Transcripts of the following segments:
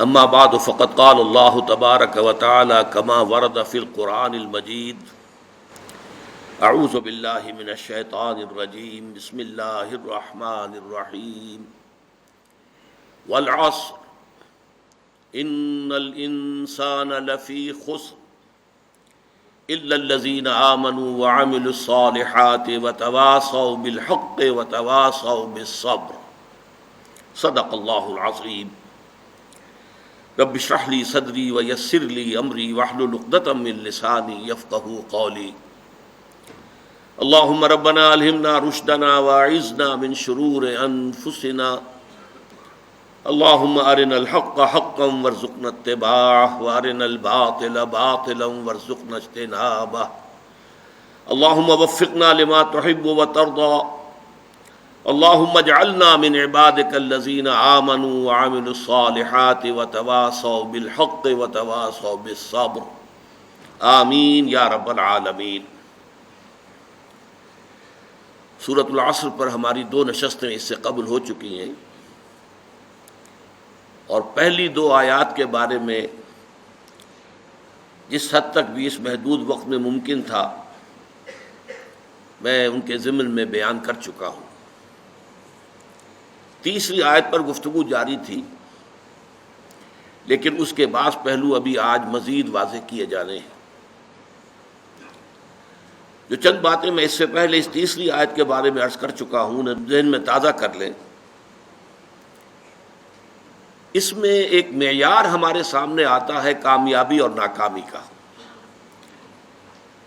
اما بعد فقد قال الله تبارك وتعالى كما ورد في القرآن المجيد اعوذ بالله من الشيطان الرجيم بسم الله الرحمن الرحيم والعصر ان الانسان لفی خسر الا الذين آمنوا وعملوا الصالحات وتواصوا بالحق وتواصوا بالصبر صدق الله العظيم رب اشرح لي صدري ويسر لي امري واحلل عقدة من لساني يفقهوا قولي اللهم ربنا الهمنا رشدنا واعذنا من شرور انفسنا اللهم ارنا الحق حقا وارزقنا اتباعه وارنا الباطل باطلا وارزقنا اجتنابه اللهم وفقنا لما تحب وترضى اللهم اجعلنا من عبادك الذين آمنوا وعملوا الصالحات وتواصوا بالحق وتواصوا بالصبر آمین یا رب العالمین۔ سورۃ العصر پر ہماری 2 نشستیں اس سے قبل ہو چکی ہیں، اور پہلی 2 آیات کے بارے میں جس حد تک بھی اس محدود وقت میں ممکن تھا میں ان کے ضمن میں بیان کر چکا ہوں۔ تیسری آیت پر گفتگو جاری تھی، لیکن اس کے بعض پہلو ابھی آج مزید واضح کیے جانے ہیں۔ جو چند باتیں میں اس سے پہلے اس تیسری آیت کے بارے میں عرض کر چکا ہوں، انہیں ذہن میں تازہ کر لیں۔ اس میں ایک معیار ہمارے سامنے آتا ہے کامیابی اور ناکامی کا۔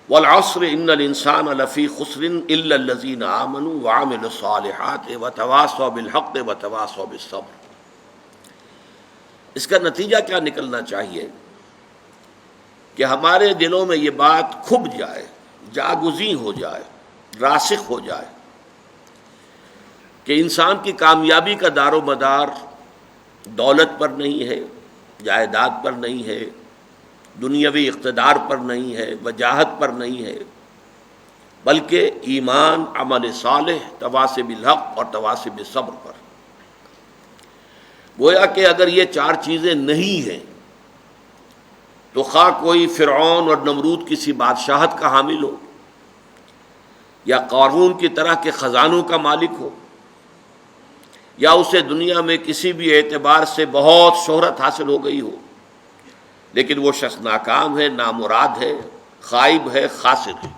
والعصر ان الانسان لفی خسر الا الذین آمنوا وعملوا الصالحات وتواصوا بالحق وتواصوا بالصبر۔ اس کا نتیجہ کیا نکلنا چاہیے کہ ہمارے دلوں میں یہ بات کھب جائے، جاگزیں ہو جائے، راسخ ہو جائے کہ انسان کی کامیابی کا دار و مدار دولت پر نہیں ہے، جائیداد پر نہیں ہے، دنیاوی اقتدار پر نہیں ہے، وجاہت پر نہیں ہے، بلکہ ایمان، عمل صالح، تواصی بالحق اور تواصی بالصبر پر۔ گویا کہ اگر یہ 4 چیزیں نہیں ہیں تو خواہ کوئی فرعون اور نمرود کسی بادشاہت کا حامل ہو، یا قارون کی طرح کے خزانوں کا مالک ہو، یا اسے دنیا میں کسی بھی اعتبار سے بہت شہرت حاصل ہو گئی ہو، لیکن وہ شخص ناکام ہے، نامراد ہے، خائب ہے، خاسر ہے۔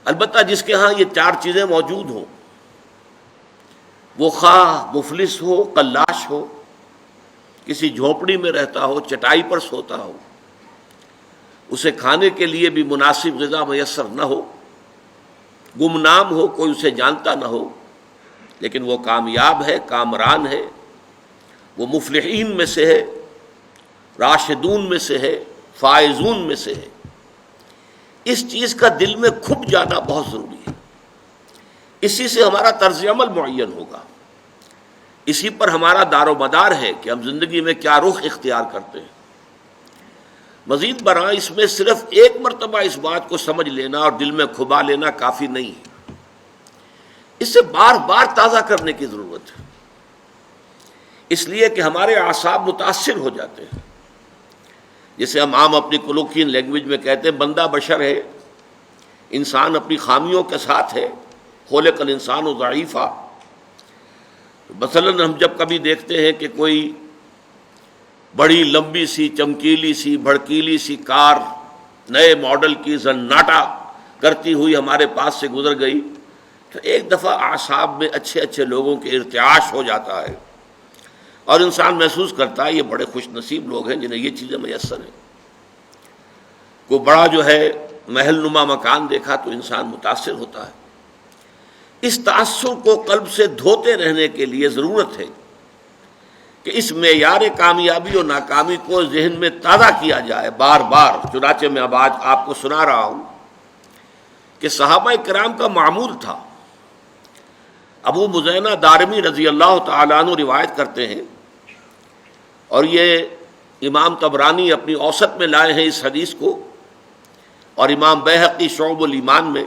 البتہ جس کے ہاں یہ 4 چیزیں موجود ہوں، وہ خواہ مفلس ہو، قلاش ہو، کسی جھونپڑی میں رہتا ہو، چٹائی پر سوتا ہو، اسے کھانے کے لیے بھی مناسب غذا میسر نہ ہو، گمنام ہو، کوئی اسے جانتا نہ ہو، لیکن وہ کامیاب ہے، کامران ہے، وہ مفلحین میں سے ہے، راشدون میں سے ہے، فائزون میں سے ہے۔ اس چیز کا دل میں کھپ جانا بہت ضروری ہے۔ اسی سے ہمارا طرز عمل معین ہوگا، اسی پر ہمارا دار و مدار ہے کہ ہم زندگی میں کیا رخ اختیار کرتے ہیں۔ مزید برآں اس میں صرف ایک مرتبہ اس بات کو سمجھ لینا اور دل میں کھبا لینا کافی نہیں ہے، اسے بار بار تازہ کرنے کی ضرورت ہے، اس لیے کہ ہمارے اعصاب متاثر ہو جاتے ہیں۔ جسے ہم عام اپنی کلوکین لینگویج میں کہتے ہیں بندہ بشر ہے، انسان اپنی خامیوں کے ساتھ ہے، خلق الانسان ضعیفا۔ مثلاً ہم جب کبھی دیکھتے ہیں کہ کوئی بڑی لمبی سی، چمکیلی سی، بھڑکیلی سی کار نئے ماڈل کی زناٹا کرتی ہوئی ہمارے پاس سے گزر گئی تو ایک دفعہ اعصاب میں اچھے اچھے لوگوں کے ارتعاش ہو جاتا ہے، اور انسان محسوس کرتا ہے یہ بڑے خوش نصیب لوگ ہیں جنہیں یہ چیزیں میسر ہیں۔ کوئی بڑا جو ہے محل نما مکان دیکھا تو انسان متاثر ہوتا ہے۔ اس تاثر کو قلب سے دھوتے رہنے کے لیے ضرورت ہے کہ اس معیار کامیابی اور ناکامی کو ذہن میں تازہ کیا جائے بار بار۔ چنانچہ میں اب آج آپ کو سنا رہا ہوں کہ صحابہ کرام کا معمول تھا۔ ابو مزینہ دارمی رضی اللہ تعالیٰ عنہ روایت کرتے ہیں، اور یہ امام طبرانی اپنی اوسط میں لائے ہیں اس حدیث کو، اور امام بیہقی شعب الایمان میں،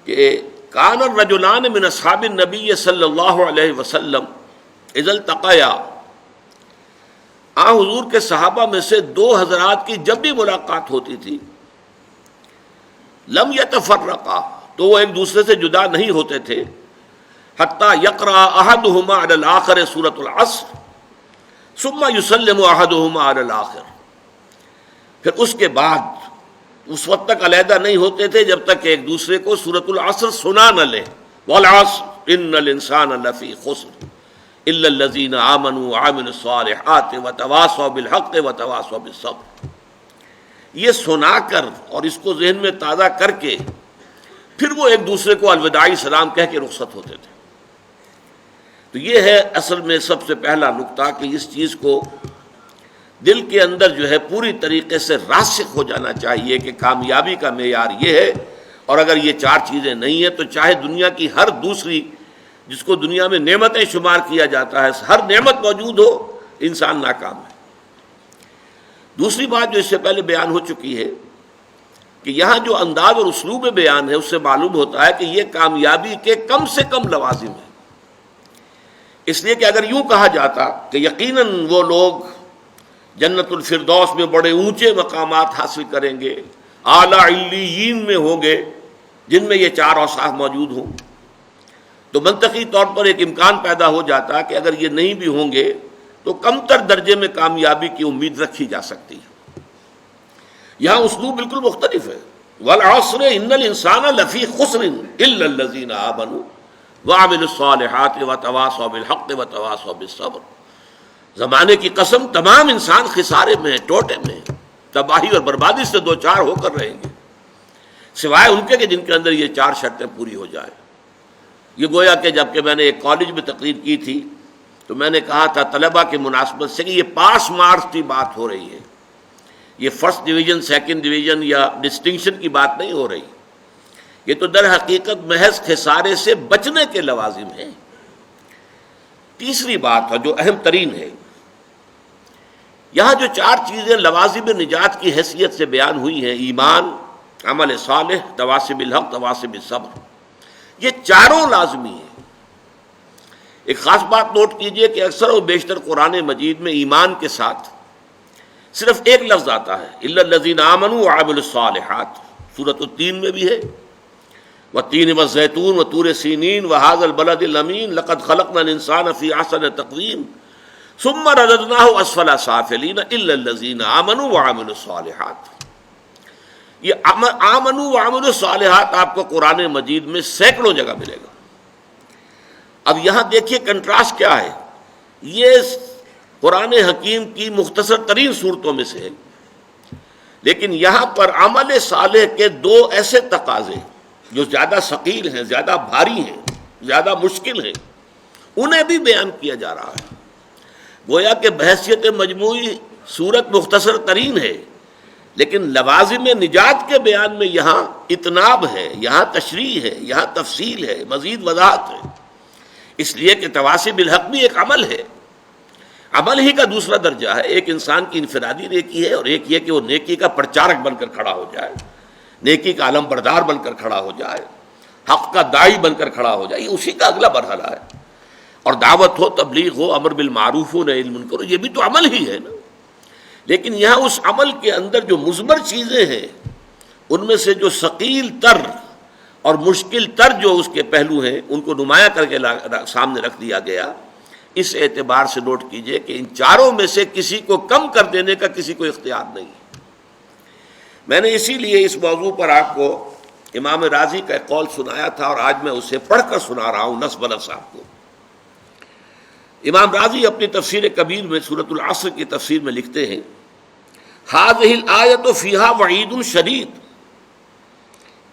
کہ کان الرجلان من اصحاب النبی صلی اللہ علیہ وسلم اذا التقیا حضور کے صحابہ میں سے دو حضرات کی جب بھی ملاقات ہوتی تھی لم یتفرقا، تو وہ ایک دوسرے سے جدا نہیں ہوتے تھے، حتی یقرأ احدہما علی الآخر سورۃ العصر ثم یسلم احدہما علی الآخر، پھر اس کے بعد اس وقت تک علیحدہ نہیں ہوتے تھے جب تک کہ ایک دوسرے کو سورۃ العصر سنا نہ لیں، والعصر ان الانسان لفی خسر الا الذین آمنوا وعملوا الصالحات وتواصوا بالحق وتواصوا بالصبر، یہ سنا کر اور اس کو ذہن میں تازہ کر کے پھر وہ ایک دوسرے کو الوداعی سلام کہہ کے رخصت ہوتے تھے۔ تو یہ ہے اصل میں سب سے پہلا نقطہ کہ اس چیز کو دل کے اندر جو ہے پوری طریقے سے راسخ ہو جانا چاہیے کہ کامیابی کا معیار یہ ہے، اور اگر یہ چار چیزیں نہیں ہیں تو چاہے دنیا کی ہر دوسری جس کو دنیا میں نعمتیں شمار کیا جاتا ہے ہر نعمت موجود ہو، انسان ناکام ہے۔ دوسری بات جو اس سے پہلے بیان ہو چکی ہے کہ یہاں جو انداز اور اسلوب بیان ہے اس سے معلوم ہوتا ہے کہ یہ کامیابی کے کم سے کم لوازم ہیں، اس لیے کہ اگر یوں کہا جاتا کہ یقیناً وہ لوگ جنت الفردوس میں بڑے اونچے مقامات حاصل کریں گے، اعلیٰ علیین میں ہوں گے جن میں یہ چار اوصاف موجود ہوں، تو منطقی طور پر ایک امکان پیدا ہو جاتا کہ اگر یہ نہیں بھی ہوں گے تو کم تر درجے میں کامیابی کی امید رکھی جا سکتی ہے۔ یہاں اسلوب بالکل مختلف ہے، والعصر ان الانسان لفی خسر الا الذین آمنوا وعملوا الصالحات وتواصوا بالحق وتواصوا بالصبر، زمانے کی قسم تمام انسان خسارے میں ہیں، ٹوٹے میں ہیں، تباہی اور بربادی سے دو چار ہو کر رہیں گے، سوائے ان کے کہ جن کے اندر یہ چار شرطیں پوری ہو جائیں۔ یہ گویا کہ جب کہ میں نے ایک کالج میں تقریر کی تھی تو میں نے کہا تھا طلباء کی مناسبت سے کہ یہ پاس مارکس کی بات ہو رہی ہے، یہ فرسٹ ڈویژن سیکنڈ ڈویژن یا ڈسٹنکشن کی بات نہیں ہو رہی، یہ تو در حقیقت محض خسارے سے بچنے کے لوازم ہیں۔ تیسری بات ہے جو اہم ترین ہے، یہاں جو چار چیزیں لوازم نجات کی حیثیت سے بیان ہوئی ہیں، ایمان، عمل صالح، تواصی بالحق، تواصی بالصبر، یہ چاروں لازمی ہیں۔ ایک خاص بات نوٹ کیجئے کہ اکثر و بیشتر قرآن مجید میں ایمان کے ساتھ صرف ایک لفظ آتا ہے، الا الذین آمنوا وعملوا الصالحات، سورۃ التین میں بھی ہے، والتین والزیتون وطور سینین وہذا البلد الامین لقد خلقنا الانسان فی احسن تقویم ثم رددناہ اسفل سافلین الا الذین آمنوا وعملوا الصالحات۔ یہ آمنوا وعملوا الصالحات آپ کو قرآن مجید میں سینکڑوں جگہ ملے گا۔ اب یہاں دیکھیے کنٹراسٹ کیا ہے، یہ قرآن حکیم کی مختصر ترین صورتوں میں سے ہے، لیکن یہاں پر عمل صالح کے دو ایسے تقاضے جو زیادہ ثقیل ہیں، زیادہ بھاری ہیں، زیادہ مشکل ہیں، انہیں بھی بیان کیا جا رہا ہے۔ گویا کہ بحیثیت مجموعی صورت مختصر ترین ہے، لیکن لوازم نجات کے بیان میں یہاں اتناب ہے، یہاں تشریح ہے، یہاں تفصیل ہے، مزید وضاحت ہے، اس لیے کہ تواصی بالحق بھی ایک عمل ہے، عمل ہی کا دوسرا درجہ ہے۔ ایک انسان کی انفرادی نیکی ہے اور ایک یہ کہ وہ نیکی کا پرچارک بن کر کھڑا ہو جائے، نیکی کا علم بردار بن کر کھڑا ہو جائے، حق کا داعی بن کر کھڑا ہو جائے، یہ اسی کا اگلا مرحلہ ہے۔ اور دعوت ہو، تبلیغ ہو، امر بالمعروف ہو، نہی عن المنکر ہو، یہ بھی تو عمل ہی ہے نا۔ لیکن یہاں اس عمل کے اندر جو مضمر چیزیں ہیں ان میں سے جو ثقیل تر اور مشکل تر جو اس کے پہلو ہیں ان کو نمایاں کر کے سامنے رکھ دیا گیا۔ اس اعتبار سے نوٹ کیجئے کہ ان چاروں میں سے کسی کو کم کر دینے کا کسی کو اختیار نہیں۔ میں نے اسی لیے اس موضوع پر آپ کو امام رازی کا ایک قول سنایا تھا اور آج میں اسے پڑھ کر سنا رہا ہوں نص بنص آپ کو۔ امام رازی اپنی تفسیر کبیر میں سورۃ العصر کی تفسیر میں لکھتے ہیں، هذه الآیۃ فیہا وعید شدید،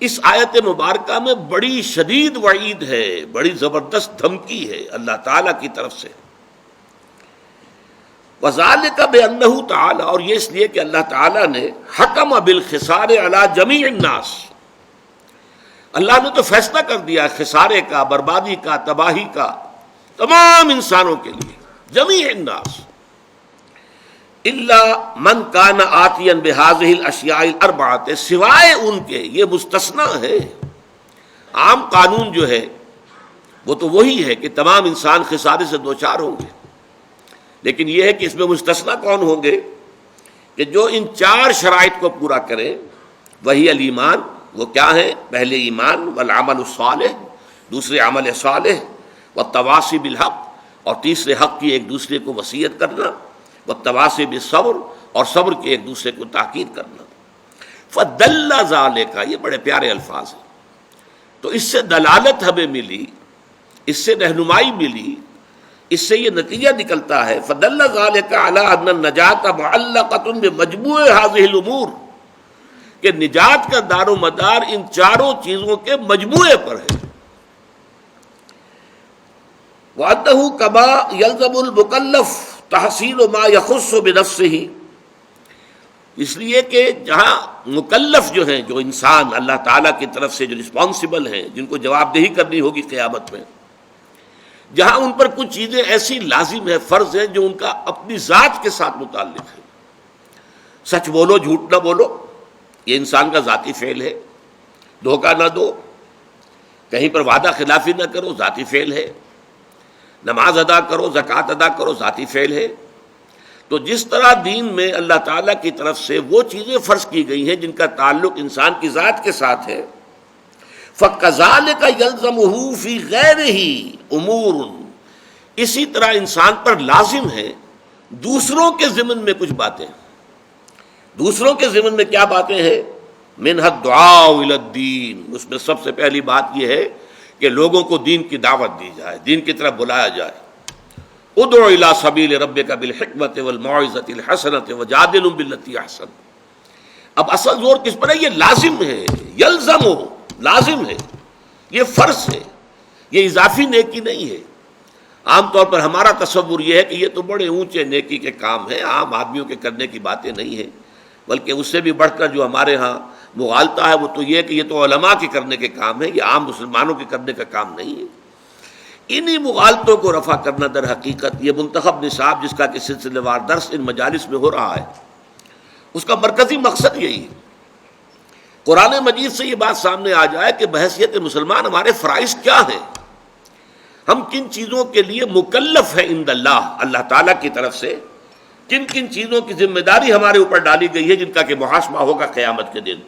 اس آیت مبارکہ میں بڑی شدید وعید ہے، بڑی زبردست دھمکی ہے اللہ تعالیٰ کی طرف سے۔ وذالک بانہ تعالی، اور یہ اس لیے کہ اللہ تعالیٰ نے حکم بالخسار علی جمیع الناس، اللہ نے تو فیصلہ کر دیا خسارے کا، بربادی کا، تباہی کا تمام انسانوں کے لیے، جمیع الناس، الا من کان آتیا بہذہ الاشیاء الاربعۃ، سوائے ان کے، یہ مستثنیٰ ہے۔ عام قانون جو ہے وہ تو وہی ہے کہ تمام انسان خسارے سے دوچار ہوں گے، لیکن یہ ہے کہ اس میں مستثنیٰ کون ہوں گے کہ جو ان 4 شرائط کو پورا کریں. وہی الایمان، وہ کیا ہے؟ پہلے ایمان، والعمل الصالح، دوسرے عمل صالح، والتواصی بالحق، اور تیسرے حق کی ایک دوسرے کو وصیت کرنا، والتواصی بالصبر، اور صبر کی ایک دوسرے کو تاکید کرنا. فدل ذالک، یہ بڑے پیارے الفاظ ہیں. تو اس سے دلالت ہمیں ملی، اس سے رہنمائی ملی، اس سے یہ نتیجہ نکلتا ہے فدل ذالک علی ان النجات معلقۃ بمجموع هذه الامور، کہ نجات کا دار و مدار ان 4 چیزوں کے مجموعے پر ہے. وَأَنَّهُ كَمَا يَلْزَمُ الْمُكَلَّفَ تَحْصِيلُ مَا يَخُصُّ بِنَفْسِهِ، اس لیے کہ جہاں مکلف جو ہیں، جو انسان اللہ تعالیٰ کی طرف سے جو رسپانسبل ہیں، جن کو جواب دہی کرنی ہوگی قیامت میں، جہاں ان پر کچھ چیزیں ایسی لازم ہیں، فرض ہیں، جو ان کا اپنی ذات کے ساتھ متعلق ہے. سچ بولو، جھوٹ نہ بولو، یہ انسان کا ذاتی فعل ہے. دھوکہ نہ دو، کہیں پر وعدہ خلافی نہ کرو، ذاتی فعل ہے. نماز ادا کرو، زکوٰۃ ادا کرو، ذاتی فعل ہے. تو جس طرح دین میں اللہ تعالیٰ کی طرف سے وہ چیزیں فرض کی گئی ہیں جن کا تعلق انسان کی ذات کے ساتھ ہے، فَكَذَلِكَ يَلْزَمُهُ فِي غَيْرِهِ أُمُورٌ، اسی طرح انسان پر لازم ہے دوسروں کے ضمن میں کچھ باتیں. دوسروں کے ضمن میں کیا باتیں ہیں؟ مِنْهَا الدُّعَاءُ إِلَى الدِّينِ، اس میں سب سے پہلی بات یہ ہے کہ لوگوں کو دین کی دعوت دی جائے، دین کی طرف بلایا جائے. ادع الی سبیل ربک بالحکمۃ والموعظۃ الحسنۃ وجادلہم باللتی احسن. اب اصل زور کس پر ہے؟ یہ لازم ہے، یلزم، لازم ہے، یہ فرض ہے، یہ اضافی نیکی نہیں ہے. عام طور پر ہمارا تصور یہ ہے کہ یہ تو بڑے اونچے نیکی کے کام ہیں، عام آدمیوں کے کرنے کی باتیں نہیں ہیں، بلکہ اس سے بھی بڑھ کر جو ہمارے ہاں مغالطہ ہے وہ تو یہ کہ یہ تو علماء کے کرنے کے کام ہے، یہ عام مسلمانوں کے کرنے کا کام نہیں ہے. انہی مغالطوں کو رفع کرنا در حقیقت یہ منتخب نصاب جس کا کہ سلسلہ وار درس ان مجالس میں ہو رہا ہے، اس کا مرکزی مقصد یہی ہے. قرآن مجید سے یہ بات سامنے آ جائے کہ بحیثیت مسلمان ہمارے فرائض کیا ہیں، ہم کن چیزوں کے لیے مکلف ہیں عند اللہ، اللہ تعالیٰ کی طرف سے کن کن چیزوں کی ذمہ داری ہمارے اوپر ڈالی گئی ہے جن کا کہ محاسبہ ہوگا قیامت کے دن.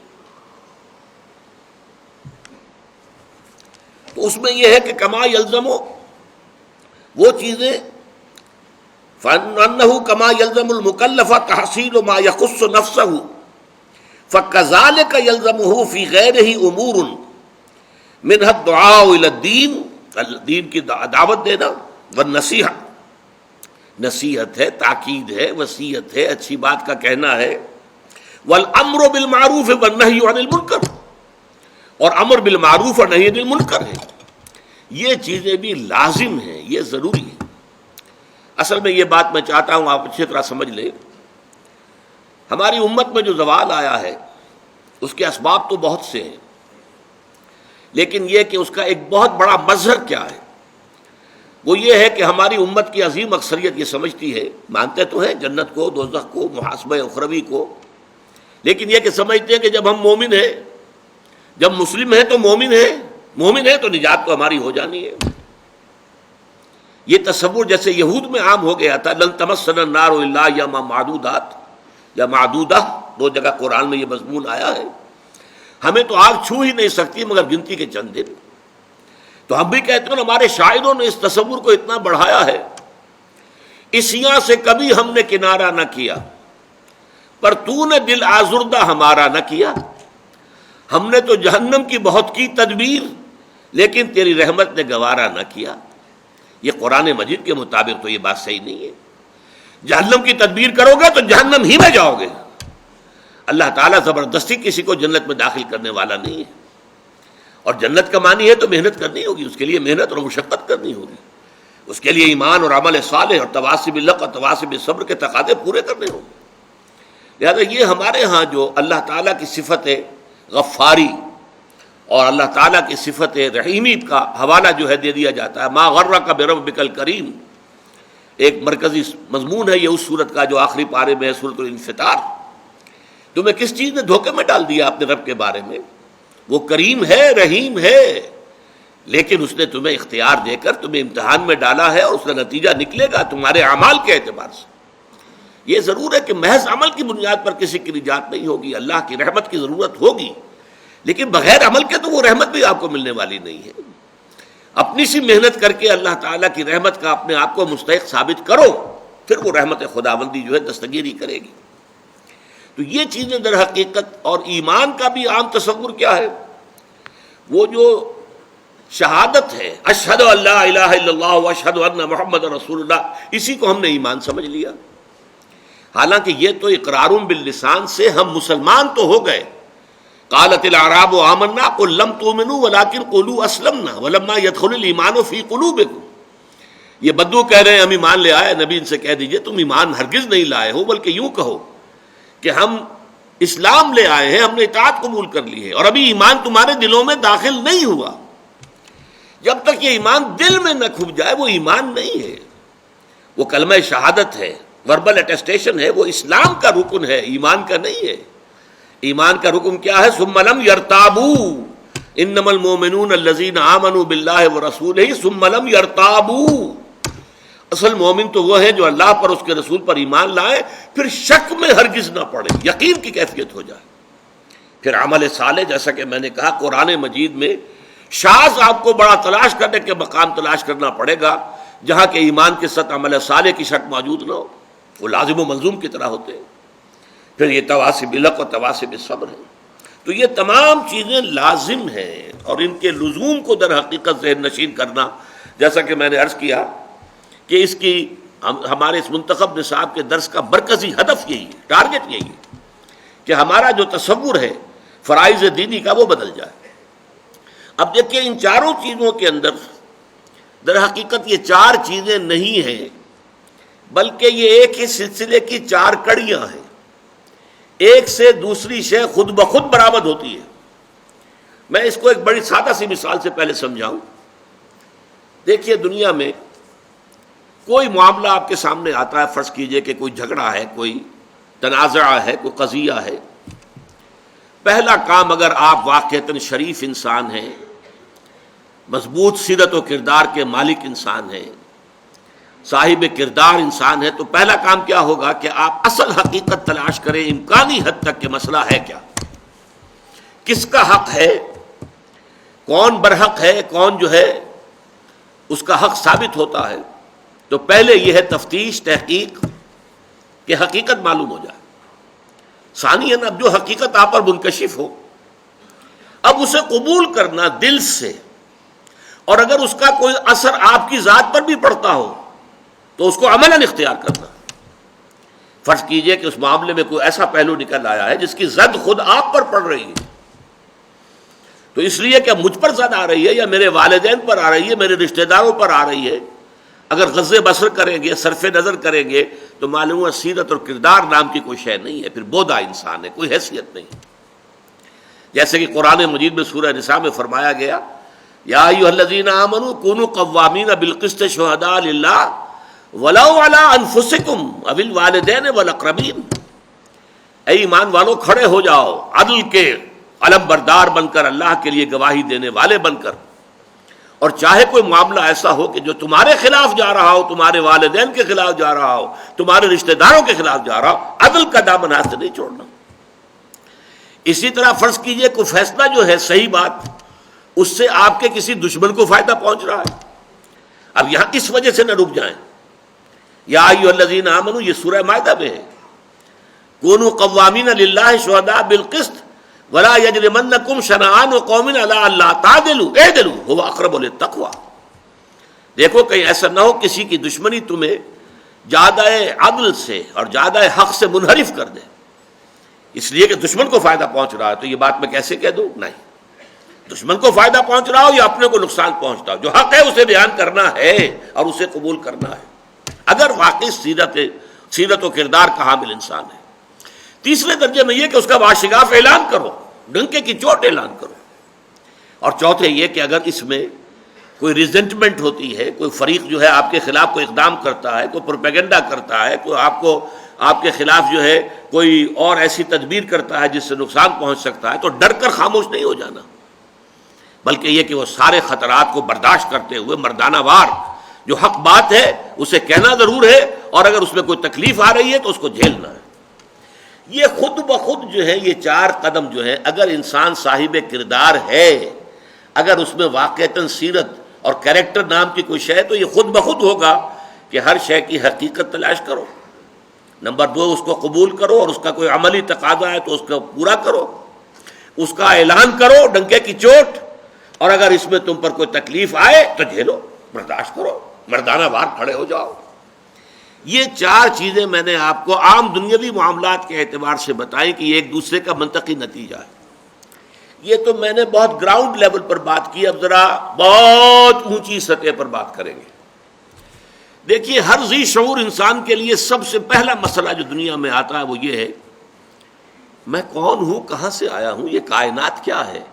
تو اس میں یہ ہے کہ کما یلزم، وہ چیزیں فَأَنَّهُ كَمَا يَلْزَمُ الْمُكَلَّفَ تَحْصِيلُ مَا يَخُصُّ نَفْسَهُ فَكَذَلِكَ يَلْزَمُهُ فِي غَيْرِهِ أُمُورٌ مِنْهَا الدُّعَاءُ إِلَى الدِّينِ، دین کی دعوت دینا، والنصیحہ، نصیحت ہے، تاکید ہے، وصیت ہے، اچھی بات کا کہنا ہے، والامر بالمعروف والنہی عن المنکر، اور امر بالمعروف اور نہی عن المنکر ہے. یہ چیزیں بھی لازم ہیں، یہ ضروری ہے. اصل میں یہ بات میں چاہتا ہوں آپ اچھی طرح سمجھ لیں. ہماری امت میں جو زوال آیا ہے اس کے اسباب تو بہت سے ہیں، لیکن یہ کہ اس کا ایک بہت بڑا مظہر کیا ہے، وہ یہ ہے کہ ہماری امت کی عظیم اکثریت یہ سمجھتی ہے، مانتے تو ہیں جنت کو، دوزخ کو، محاسبہ اخروی کو، لیکن یہ کہ سمجھتے ہیں کہ جب ہم مومن ہیں، جب مسلم ہیں تو مومن ہے تو نجات تو ہماری ہو جانی ہے. یہ تصور جیسے یہود میں عام ہو گیا تھا، لن تمسنا النار الا ایاما معدودات یا معدودہ، 2 جگہ قرآن میں یہ مضمون آیا ہے، ہمیں تو آگ چھو ہی نہیں سکتی مگر گنتی کے چند دن. تو ہم بھی کہتے ہیں ہمارے شاعروں نے اس تصور کو اتنا بڑھایا ہے، اسیاں سے کبھی ہم نے کنارہ نہ کیا، پر تو نے دل آزردہ ہمارا نہ کیا. ہم نے تو جہنم کی بہت کی تدبیر، لیکن تیری رحمت نے گوارا نہ کیا. یہ قرآن مجید کے مطابق تو یہ بات صحیح نہیں ہے. جہنم کی تدبیر کرو گے تو جہنم ہی میں جاؤ گے. اللہ تعالیٰ زبردستی کسی کو جنت میں داخل کرنے والا نہیں ہے، اور جنت کا معنی ہے تو محنت کرنی ہوگی، اس کے لیے محنت اور مشقت کرنی ہوگی، اس کے لیے ایمان اور عمل صالح اور تواصی بالحق اور تواصی بالصبر کے تقاضے پورے کرنے ہوں گے. لہٰذا یہ ہمارے ہاں جو اللہ تعالیٰ کی صفت غفاری اور اللہ تعالیٰ کی صفت رحیمی کا حوالہ جو ہے دے دیا جاتا ہے، ما غرک بربک الکریم، ایک مرکزی مضمون ہے یہ اس سورت کا جو آخری پارے میں ہے، سورۃ الانفطار. تمہیں کس چیز نے دھوکے میں ڈال دیا اپنے رب کے بارے میں؟ وہ کریم ہے، رحیم ہے، لیکن اس نے تمہیں اختیار دے کر تمہیں امتحان میں ڈالا ہے، اور اس کا نتیجہ نکلے گا تمہارے اعمال کے اعتبار سے۔ یہ ضرور ہے کہ محض عمل کی بنیاد پر کسی کی نجات نہیں ہوگی، اللہ کی رحمت کی ضرورت ہوگی، لیکن بغیر عمل کے تو وہ رحمت بھی آپ کو ملنے والی نہیں ہے۔ اپنی سی محنت کر کے اللہ تعالیٰ کی رحمت کا اپنے آپ کو مستحق ثابت کرو، پھر وہ رحمت خداوندی جو ہے دستگیری کرے گی۔ تو یہ چیزیں در حقیقت، اور ایمان کا بھی عام تصور کیا ہے، وہ جو شہادت ہے، اشہد ان لا الہ الا اللہ واشہد ان محمد رسول اللہ، اسی کو ہم نے ایمان سمجھ لیا۔ حالانکہ یہ تو اقرار باللسان سے ہم مسلمان تو ہو گئے۔ قالت الاعراب آمنا قل لم تؤمنوا ولکن قولوا اسلمنا ولما يدخل الايمان في قلوبكم۔ یہ بدو کہہ رہے ہیں ہم ایمان لے آئے، نبی ان سے کہہ دیجئے تم ایمان ہرگز نہیں لائے ہو، بلکہ یوں کہو کہ ہم اسلام لے آئے ہیں، ہم نے اطاعت قبول کر لی ہے، اور ابھی ایمان تمہارے دلوں میں داخل نہیں ہوا۔ جب تک یہ ایمان دل میں نہ کھپ جائے وہ ایمان نہیں ہے، وہ کلمہ شہادت ہے، وربل اٹیسٹیشن ہے، وہ اسلام کا رکن ہے، ایمان کا نہیں ہے۔ ایمان کا رکن کیا ہے؟ ثم لم یرتابوا انما المؤمنون الذین آمنوا باللہ ورسولہ ثم لم یرتابوا۔ اصل مومن تو وہ ہیں جو اللہ پر، اس کے رسول پر ایمان لائے، پھر شک میں ہرگز نہ پڑے، یقین کی کیفیت ہو جائے۔ پھر عمل صالح، جیسا کہ میں نے کہا قرآن مجید میں شاذ آپ کو بڑا تلاش کرنے کے مقام تلاش کرنا پڑے گا جہاں کہ ایمان کے ساتھ عمل صالح کی شرط موجود نہ ہو، وہ لازم و ملزوم کی طرح ہوتے ہیں۔ پھر یہ تواصب بالحق اور تواصب بالصبر ہے۔ تو یہ تمام چیزیں لازم ہیں، اور ان کے لزوم کو در حقیقت ذہن نشین کرنا، جیسا کہ میں نے عرض کیا کہ اس کی ہمارے اس منتخب نصاب کے درس کا مرکزی ہدف یہی ہے، ٹارگٹ یہی ہے کہ ہمارا جو تصور ہے فرائض دینی کا وہ بدل جائے۔ اب دیکھیں ان چاروں چیزوں کے اندر در حقیقت یہ چار چیزیں نہیں ہیں، بلکہ یہ ایک ہی سلسلے کی چار کڑیاں ہیں، ایک سے دوسری شے خود بخود برآمد ہوتی ہے۔ میں اس کو ایک بڑی سادہ سی مثال سے پہلے سمجھاؤں۔ دیکھیے دنیا میں کوئی معاملہ آپ کے سامنے آتا ہے، فرض کیجئے کہ کوئی جھگڑا ہے، کوئی تنازع ہے، کوئی قضیہ ہے۔ پہلا کام، اگر آپ واقعتاً شریف انسان ہیں، مضبوط سیرت و کردار کے مالک انسان ہیں، صاحب کردار انسان ہے، تو پہلا کام کیا ہوگا کہ آپ اصل حقیقت تلاش کریں امکانی حد تک کہ مسئلہ ہے کیا، کس کا حق ہے، کون برحق ہے، کون جو ہے اس کا حق ثابت ہوتا ہے۔ تو پہلے یہ ہے تفتیش، تحقیق کہ حقیقت معلوم ہو جائے۔ ثانیاً اب جو حقیقت آپ پر منکشف ہو، اب اسے قبول کرنا دل سے، اور اگر اس کا کوئی اثر آپ کی ذات پر بھی پڑتا ہو تو اس کو عملاً اختیار کرنا۔ فرض کیجئے کہ اس معاملے میں کوئی ایسا پہلو نکل آیا ہے جس کی زد خود آپ پر پڑ رہی ہے، تو اس لیے کہ مجھ پر زد آ رہی ہے یا میرے والدین پر آ رہی ہے، میرے رشتہ داروں پر آ رہی ہے، اگر غض بصر کریں گے، صرف نظر کریں گے، تو معلوم ہے سیرت اور کردار نام کی کوئی شے نہیں ہے، پھر بودا انسان ہے، کوئی حیثیت نہیں۔ جیسے کہ قرآن مجید میں سورہ نساء میں فرمایا گیا، یا ایھا الذین آمنوا کونوا قوامین بالقسط شہداء للہ ولو علی انفسکم او الوالدین والاقربین۔ اے ایمان والو، کھڑے ہو جاؤ عدل کے علم بردار بن کر، اللہ کے لیے گواہی دینے والے بن کر، اور چاہے کوئی معاملہ ایسا ہو کہ جو تمہارے خلاف جا رہا ہو، تمہارے والدین کے خلاف جا رہا ہو، تمہارے رشتہ داروں کے خلاف جا رہا ہو، عدل کا دامن ہاتھ سے نہیں چھوڑنا۔ اسی طرح فرض کیجئے کوئی فیصلہ جو ہے صحیح بات، اس سے آپ کے کسی دشمن کو فائدہ پہنچ رہا ہے، اب یہاں کس وجہ سے نہ رک جائیں۔ یا ایھا الذین آمنوا، یہ سورہ مائدہ میں ہے، کونوا قوامین للہ شہداء بالقسط ولا یجرمنکم شنآن قوم علی الا تعدلوا اعدلوا ھو اقرب للتقوی۔ دیکھو کہیں ایسا نہ ہو کسی کی دشمنی تمہیں زیادہ عدل سے اور زیادہ حق سے منحرف کر دے، اس لیے کہ دشمن کو فائدہ پہنچ رہا ہے، تو یہ بات میں کیسے کہہ دوں؟ نہیں، دشمن کو فائدہ پہنچ رہا ہو یا اپنے کو نقصان پہنچتا ہو، جو حق ہے اسے بیان کرنا ہے اور اسے قبول کرنا ہے، اگر واقعی سیرت و کردار کا حامل انسان ہے۔ تیسرے درجے میں یہ کہ اس کا واشگاف اعلان کرو، ڈنکے کی چوٹ اعلان کرو۔ اور چوتھے یہ کہ اگر اس میں کوئی ریزنٹمنٹ ہوتی ہے، کوئی فریق جو ہے آپ کے خلاف کوئی اقدام کرتا ہے، کوئی پروپیگنڈا کرتا ہے، کوئی آپ کے خلاف جو ہے کوئی اور ایسی تدبیر کرتا ہے جس سے نقصان پہنچ سکتا ہے، تو ڈر کر خاموش نہیں ہو جانا، بلکہ یہ کہ وہ سارے خطرات کو برداشت کرتے ہوئے مردانہ وار جو حق بات ہے اسے کہنا ضرور ہے، اور اگر اس میں کوئی تکلیف آ رہی ہے تو اس کو جھیلنا ہے۔ یہ خود بخود جو ہے، یہ 4 قدم جو ہے، اگر انسان صاحب کردار ہے، اگر اس میں واقعتاً سیرت اور کریکٹر نام کی کوئی شے، تو یہ خود بخود ہوگا کہ ہر شے کی حقیقت تلاش کرو۔ نمبر 2، اس کو قبول کرو، اور اس کا کوئی عملی تقاضا ہے تو اس کو پورا کرو، اس کا اعلان کرو ڈنکے کی چوٹ، اور اگر اس میں تم پر کوئی تکلیف آئے تو جھیلو، برداشت کرو، مردانہ وار کھڑے ہو جاؤ۔ یہ 4 چیزیں میں نے آپ کو عام دنیاوی معاملات کے اعتبار سے بتائی کہ یہ ایک دوسرے کا منطقی نتیجہ ہے۔ یہ تو میں نے بہت گراؤنڈ لیول پر بات کی، اب ذرا بہت اونچی سطح پر بات کریں گے۔ دیکھیے، ہر ذی شعور انسان کے لیے سب سے پہلا مسئلہ جو دنیا میں آتا ہے وہ یہ ہے، میں کون ہوں، کہاں سے آیا ہوں، یہ کائنات کیا ہے؟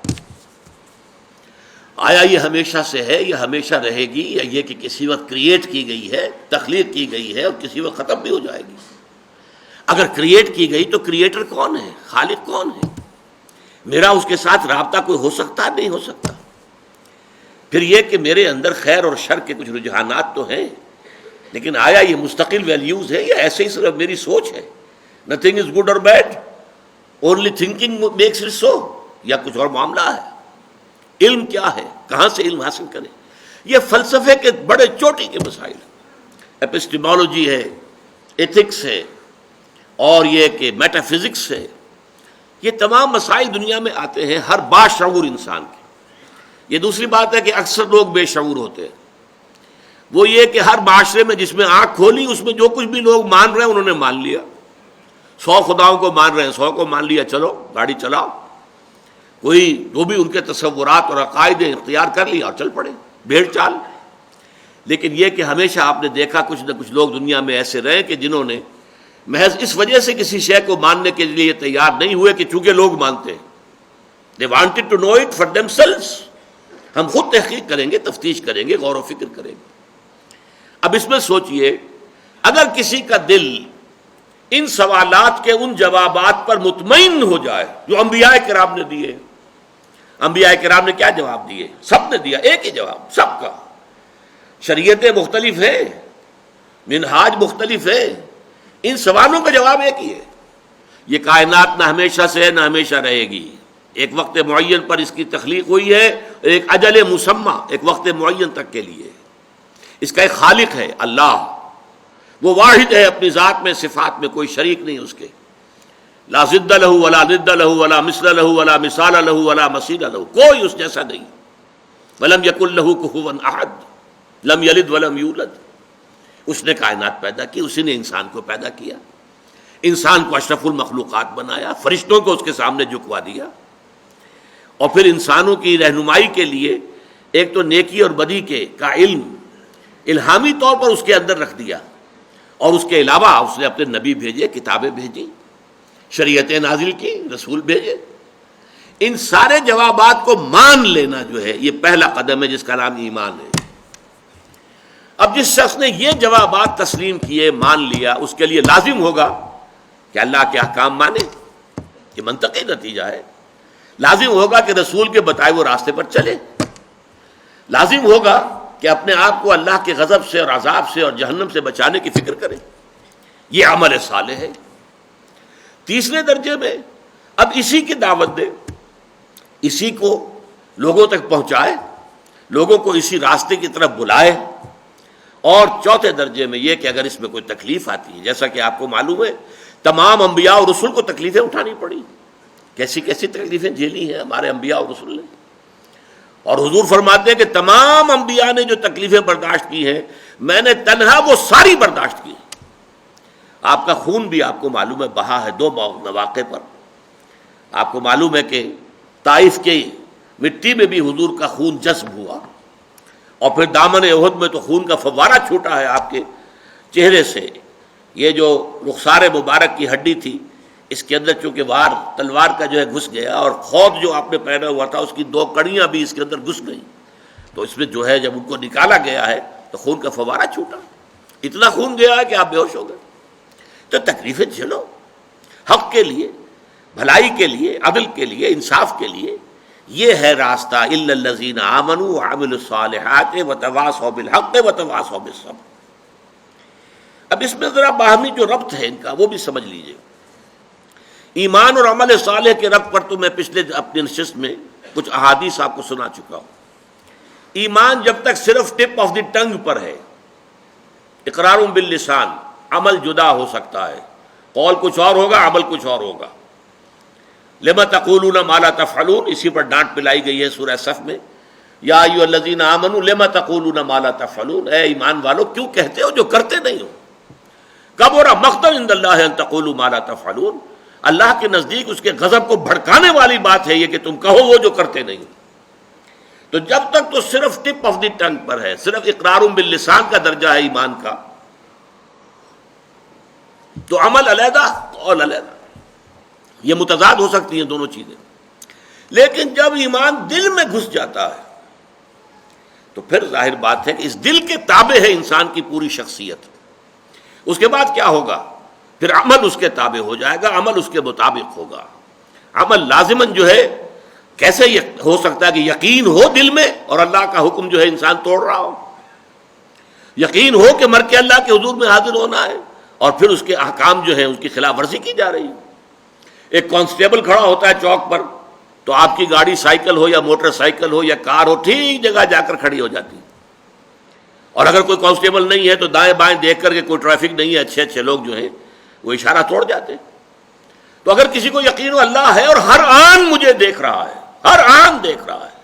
آیا یہ ہمیشہ سے ہے یا ہمیشہ رہے گی، یا یہ کہ کسی وقت کریٹ کی گئی ہے، تخلیق کی گئی ہے اور کسی وقت ختم بھی ہو جائے گی؟ اگر کریٹ کی گئی تو کریٹر کون ہے، خالق کون ہے؟ میرا اس کے ساتھ رابطہ کوئی ہو سکتا ہے؟ نہیں ہو سکتا۔ پھر یہ کہ میرے اندر خیر اور شر کے کچھ رجحانات تو ہیں، لیکن آیا یہ مستقل ویلیوز ہے یا ایسے ہی صرف میری سوچ ہے؟ نتھنگ از گڈ اور bad, only thinking makes it so, یا کچھ اور معاملہ ہے؟ علم کیا ہے، کہاں سے علم حاصل کریں؟ یہ فلسفے کے بڑے چوٹی کے مسائل ہیں۔ ایپسٹیمولوجی ہے، ایتھکس ہے، اور یہ کہ میٹا فزکس ہے۔ یہ تمام مسائل دنیا میں آتے ہیں ہر باشعور انسان کے۔ یہ دوسری بات ہے کہ اکثر لوگ بے شعور ہوتے ہیں۔ وہ یہ کہ ہر معاشرے میں جس میں آنکھ کھولی اس میں جو کچھ بھی لوگ مان رہے ہیں انہوں نے مان لیا۔ 100 خداؤں کو مان رہے ہیں، 100 کو مان لیا، چلو گاڑی چلاؤ۔ کوئی جو بھی ان کے تصورات اور عقائد اختیار کر لیا اور چل پڑے، بھیڑ چال۔ لیکن یہ کہ ہمیشہ آپ نے دیکھا کچھ نہ کچھ لوگ دنیا میں ایسے رہے کہ جنہوں نے محض اس وجہ سے کسی شے کو ماننے کے لیے تیار نہیں ہوئے کہ چونکہ لوگ مانتے ہیں۔ They wanted to know it for themselves۔ ہم خود تحقیق کریں گے، تفتیش کریں گے، غور و فکر کریں گے۔ اب اس میں سوچئے، اگر کسی کا دل ان سوالات کے ان جوابات پر مطمئن ہو جائے جو انبیاء کرام نے دیے۔ انبیاء کرام نے کیا جواب دیے؟ سب نے دیا ایک ہی جواب، سب کا۔ شریعتیں مختلف ہیں، منہاج مختلف ہے، ان سوالوں کا جواب ایک ہی ہے۔ یہ کائنات نہ ہمیشہ سے ہے نہ ہمیشہ رہے گی، ایک وقت معین پر اس کی تخلیق ہوئی ہے، ایک اجل مسمى، ایک وقت معین تک کے لیے۔ اس کا ایک خالق ہے اللہ، وہ واحد ہے اپنی ذات میں، صفات میں کوئی شریک نہیں اس کے۔ لا ضد لہ ولا ند لہ ولا مثل لہ ولا مثال لہ ولا مثیل لہ، کوئی اس جیسا نہیں۔ ولم یکن لہ کفوا احد، لم یلد ولم یولد۔ اس نے کائنات پیدا کی، اسی نے انسان کو پیدا کیا، انسان کو اشرف المخلوقات بنایا، فرشتوں کو اس کے سامنے جھکوا دیا، اور پھر انسانوں کی رہنمائی کے لیے ایک تو نیکی اور بدی کے کا علم الہامی طور پر اس کے اندر رکھ دیا، اور اس کے علاوہ اس نے اپنے نبی بھیجے، کتابیں بھیجی، شریعتیں نازل کی، رسول بھیجے۔ ان سارے جوابات کو مان لینا جو ہے یہ پہلا قدم ہے جس کا نام ایمان ہے۔ اب جس شخص نے یہ جوابات تسلیم کیے، مان لیا، اس کے لیے لازم ہوگا کہ اللہ کے احکام مانے، یہ منطقی نتیجہ ہے۔ لازم ہوگا کہ رسول کے بتائے ہوئے راستے پر چلے، لازم ہوگا کہ اپنے آپ کو اللہ کے غضب سے اور عذاب سے اور جہنم سے بچانے کی فکر کرے، یہ عمل صالح ہے۔ تیسرے درجے میں اب اسی کی دعوت دے، اسی کو لوگوں تک پہنچائے، لوگوں کو اسی راستے کی طرف بلائے۔ اور چوتھے درجے میں یہ کہ اگر اس میں کوئی تکلیف آتی ہے، جیسا کہ آپ کو معلوم ہے تمام انبیاء اور رسول کو تکلیفیں اٹھانی پڑی، کیسی کیسی تکلیفیں جھیلی ہیں ہمارے انبیاء اور رسول نے۔ اور حضور فرماتے ہیں کہ تمام انبیاء نے جو تکلیفیں برداشت کی ہیں، میں نے تنہا وہ ساری برداشت کی۔ آپ کا خون بھی آپ کو معلوم ہے بہا ہے 2 مواقع پر۔ آپ کو معلوم ہے کہ طائف کی مٹی میں بھی حضور کا خون جذب ہوا، اور پھر دامن احد میں تو خون کا فوارہ چھوٹا ہے آپ کے چہرے سے۔ یہ جو رخسار مبارک کی ہڈی تھی، اس کے اندر چونکہ وار تلوار کا جو ہے گھس گیا، اور خود جو آپ نے پہنا ہوا تھا اس کی 2 کڑیاں بھی اس کے اندر گھس گئیں، تو اس میں جو ہے جب ان کو نکالا گیا ہے تو خون کا فوارہ چھوٹا، اتنا خون گیا ہے کہ آپ بے ہوش ہو گئے۔ تو تکلیفیں جھیلو، حق کے لیے، بھلائی کے لیے، عدل کے لیے، انصاف کے لیے، یہ ہے راستہ الا الذین آمنوا وعملوا الصالحات وتواصوا بالحق وتواصوا بالصبر. اب اس میں ذرا باہمی جو ربط ہے ان کا وہ بھی سمجھ لیجئے. ایمان اور عمل صالح کے ربط پر تو میں پچھلے اپنی نشست میں کچھ احادیث آپ کو سنا چکا ہوں. ایمان جب تک صرف ٹپ آف دی ٹنگ پر ہے، اقرار باللسان، عمل جدا ہو سکتا ہے، قول کچھ اور ہوگا عمل کچھ اور ہوگا. لما تقولون ما لا تفعلون، اسی پر ڈانٹ پلائی گئی ہے سورہ صف میں، یا ایھا الذین آمنوا لما تقولون ما لا تفعلون، اے ایمان والو کیوں کہتے ہو جو کرتے نہیں ہو. کبر مقتا عند اللہ ان تقولوا ما لا تفعلون، اللہ کے نزدیک اس کے غضب کو بھڑکانے والی بات ہے یہ کہ تم کہو وہ جو کرتے نہیں ہو. تو جب تک تو صرف ٹپ آف دی ٹنگ پر ہے، صرف اقرار باللسان کا درجہ ہے ایمان کا، تو عمل علیحدہ قول علیحدہ، یہ متضاد ہو سکتی ہیں دونوں چیزیں. لیکن جب ایمان دل میں گھس جاتا ہے تو پھر ظاہر بات ہے کہ اس دل کے تابع ہے انسان کی پوری شخصیت. اس کے بعد کیا ہوگا؟ پھر عمل اس کے تابع ہو جائے گا، عمل اس کے مطابق ہوگا. عمل لازماً جو ہے، کیسے ہو سکتا ہے کہ یقین ہو دل میں اور اللہ کا حکم جو ہے انسان توڑ رہا ہو؟ یقین ہو کہ مر کے اللہ کے حضور میں حاضر ہونا ہے اور پھر اس کے احکام جو ہیں اس کی خلاف ورزی کی جا رہی ہے. ایک کانسٹیبل کھڑا ہوتا ہے چوک پر تو آپ کی گاڑی سائیکل ہو یا موٹر سائیکل ہو یا کار ہو ٹھیک جگہ جا کر کھڑی ہو جاتی ہے. اور اگر کوئی کانسٹیبل نہیں ہے تو دائیں بائیں دیکھ کر کے کوئی ٹریفک نہیں ہے، اچھے اچھے لوگ جو ہیں وہ اشارہ توڑ جاتے ہیں. تو اگر کسی کو یقین ہو اللہ ہے اور ہر آن مجھے دیکھ رہا ہے، ہر آن دیکھ رہا ہے،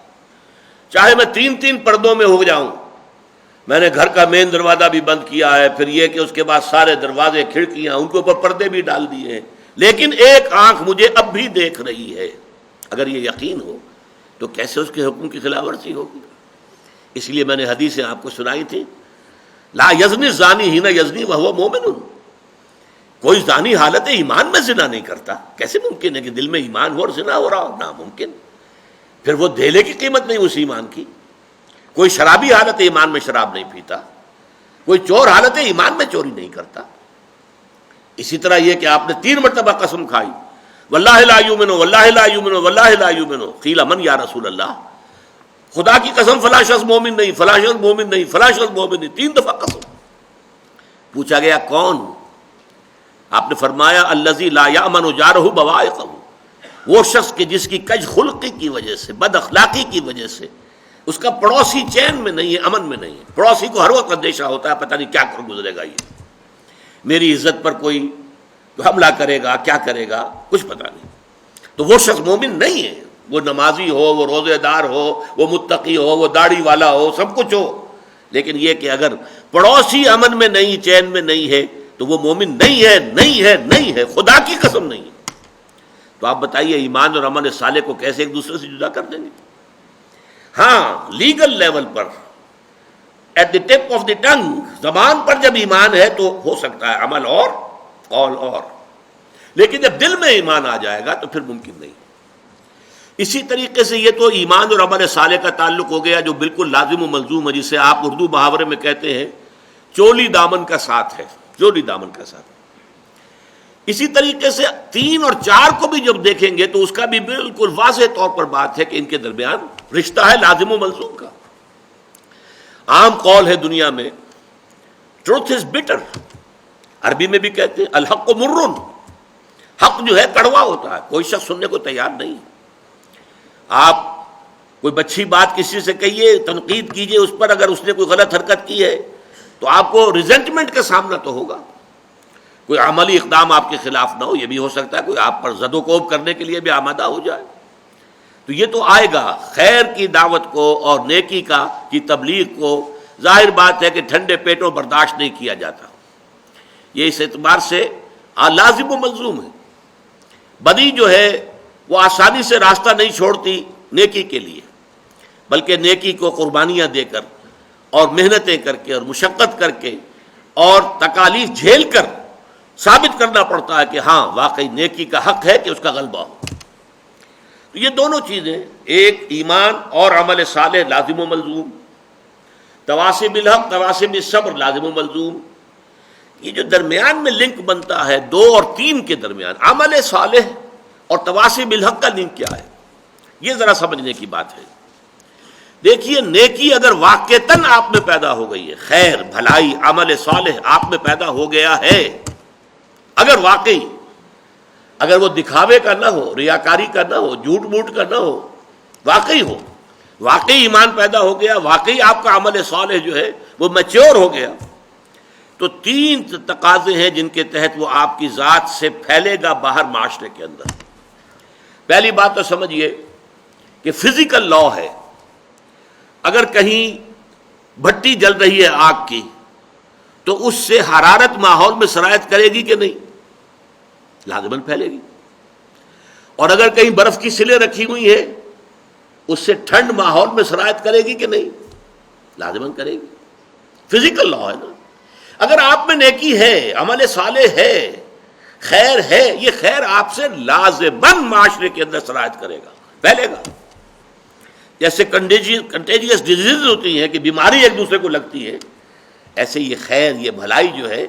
چاہے میں 3 پردوں میں ہو جاؤں، میں نے گھر کا مین دروازہ بھی بند کیا ہے، پھر یہ کہ اس کے بعد سارے دروازے کھڑکیاں ان کے اوپر پردے بھی ڈال دیے ہیں، لیکن ایک آنکھ مجھے اب بھی دیکھ رہی ہے. اگر یہ یقین ہو تو کیسے اس کے حکم کی خلاف ورزی ہوگی؟ اس لیے میں نے حدیثیں آپ کو سنائی تھی، لا یزنی الزانی حین یزنی وہو مومن، کوئی زانی حالت ایمان میں زنا نہیں کرتا. کیسے ممکن ہے کہ دل میں ایمان ہو اور زنا ہو رہا ہو؟ ناممکن. پھر وہ دھیلے کی قیمت نہیں اس ایمان کی. کوئی شرابی حالت ایمان میں شراب نہیں پیتا، کوئی چور حالت ایمان میں چوری نہیں کرتا. اسی طرح یہ کہ آپ نے 3 مرتبہ قسم کھائی، واللہ لا یؤمن واللہ لا یؤمن واللہ لا یؤمن، قیل من یا رسول اللہ، خدا کی قسم فلاں شخص مومن نہیں، فلاں شخص مومن نہیں، فلاں شخص مومن نہیں، 3 دفعہ قسم. پوچھا گیا کون؟ آپ نے فرمایا الذی لا یأمن جارہ بوائقہ، وہ شخص کہ جس کی کج خلقی کی وجہ سے، بد اخلاقی کی وجہ سے اس کا پڑوسی چین میں نہیں ہے، امن میں نہیں ہے. پڑوسی کو ہر وقت اندیشہ ہوتا ہے پتہ نہیں کیا کر گزرے گا، یہ میری عزت پر کوئی حملہ کرے گا، کیا کرے گا، کچھ پتہ نہیں. تو وہ شخص مومن نہیں ہے. وہ نمازی ہو، وہ روزے دار ہو، وہ متقی ہو، وہ داڑھی والا ہو، سب کچھ ہو، لیکن یہ کہ اگر پڑوسی امن میں نہیں، چین میں نہیں ہے تو وہ مومن نہیں ہے، نہیں ہے، نہیں ہے، خدا کی قسم نہیں ہے. تو آپ بتائیے ایمان اور عمل صالح کو کیسے ایک دوسرے سے جدا کر دیں گے؟ ہاں لیگل لیول پر، at the tip of the tongue, زبان پر جب ایمان ہے تو ہو سکتا ہے عمل اور قول اور، لیکن جب دل میں ایمان آ جائے گا تو پھر ممکن نہیں. اسی طریقے سے یہ تو ایمان اور عمل صالح کا تعلق ہو گیا جو بالکل لازم و ملزوم ہے، جسے آپ اردو محاورے میں کہتے ہیں چولی دامن کا ساتھ ہے، چولی دامن کا ساتھ. اسی طریقے سے 3 اور 4 کو بھی جب دیکھیں گے تو اس کا بھی بالکل واضح طور پر بات ہے کہ ان کے درمیان رشتہ ہے لازم و ملزوم کا. عام قول ہے دنیا میں ٹروتھ از بٹر، عربی میں بھی کہتے ہیں الحق مرن، حق جو ہے کڑوا ہوتا ہے، کوئی شخص سننے کو تیار نہیں. آپ کوئی اچھی بات کسی سے کہیے، تنقید کیجئے اس پر، اگر اس نے کوئی غلط حرکت کی ہے تو آپ کو ریزنٹمنٹ کا سامنا تو ہوگا. کوئی عملی اقدام آپ کے خلاف نہ ہو، یہ بھی ہو سکتا ہے کوئی آپ پر زد و کوب کرنے کے لیے بھی آمادہ ہو جائے. تو یہ تو آئے گا. خیر کی دعوت کو اور نیکی کی تبلیغ کو ظاہر بات ہے کہ ٹھنڈے پیٹوں برداشت نہیں کیا جاتا. یہ اس اعتبار سے لازم و ملزوم ہے. بدی جو ہے وہ آسانی سے راستہ نہیں چھوڑتی نیکی کے لیے، بلکہ نیکی کو قربانیاں دے کر اور محنتیں کر کے اور مشقت کر کے اور تکالیف جھیل کر ثابت کرنا پڑتا ہے کہ ہاں واقعی نیکی کا حق ہے کہ اس کا غلبہ ہو. تو یہ دونوں چیزیں، ایک ایمان اور عمل صالح لازم و ملزوم، تواصی بالحق تواصی بالصبر لازم و ملزوم. یہ جو درمیان میں لنک بنتا ہے 2 اور 3 کے درمیان، عمل صالح اور تواصی بالحق کا لنک کیا ہے؟ یہ ذرا سمجھنے کی بات ہے۔ دیکھیے نیکی اگر واقعتاً آپ میں پیدا ہو گئی ہے، خیر بھلائی عمل صالح آپ میں پیدا ہو گیا ہے، اگر واقعی، اگر وہ دکھاوے کا نہ ہو، ریاکاری کا نہ ہو، جھوٹ موٹ کا نہ ہو، واقعی ہو، واقعی ایمان پیدا ہو گیا، واقعی آپ کا عمل صالح جو ہے وہ میچور ہو گیا، تو تین تقاضے ہیں جن کے تحت وہ آپ کی ذات سے پھیلے گا باہر معاشرے کے اندر۔ پہلی بات تو سمجھیے کہ فزیکل لا ہے، اگر کہیں بھٹی جل رہی ہے آگ کی تو اس سے حرارت ماحول میں سرایت کرے گی کہ نہیں؟ لازماً پھیلے گی۔ اور اگر کہیں برف کی سلیں رکھی ہوئی ہیں اس سے ٹھنڈ ماحول میں سرایت کرے گی کہ نہیں؟ لازماً کرے گی، فزیکل لا ہے نا۔ اگر آپ میں نیکی ہے، عمل صالح ہے، خیر ہے، یہ خیر آپ سے لازماً معاشرے کے اندر سرایت کرے گا، پھیلے گا۔ جیسے کنٹیجیس ڈیزیز ہوتی ہیں کہ بیماری ایک دوسرے کو لگتی ہے، ایسے یہ خیر، یہ بھلائی جو ہے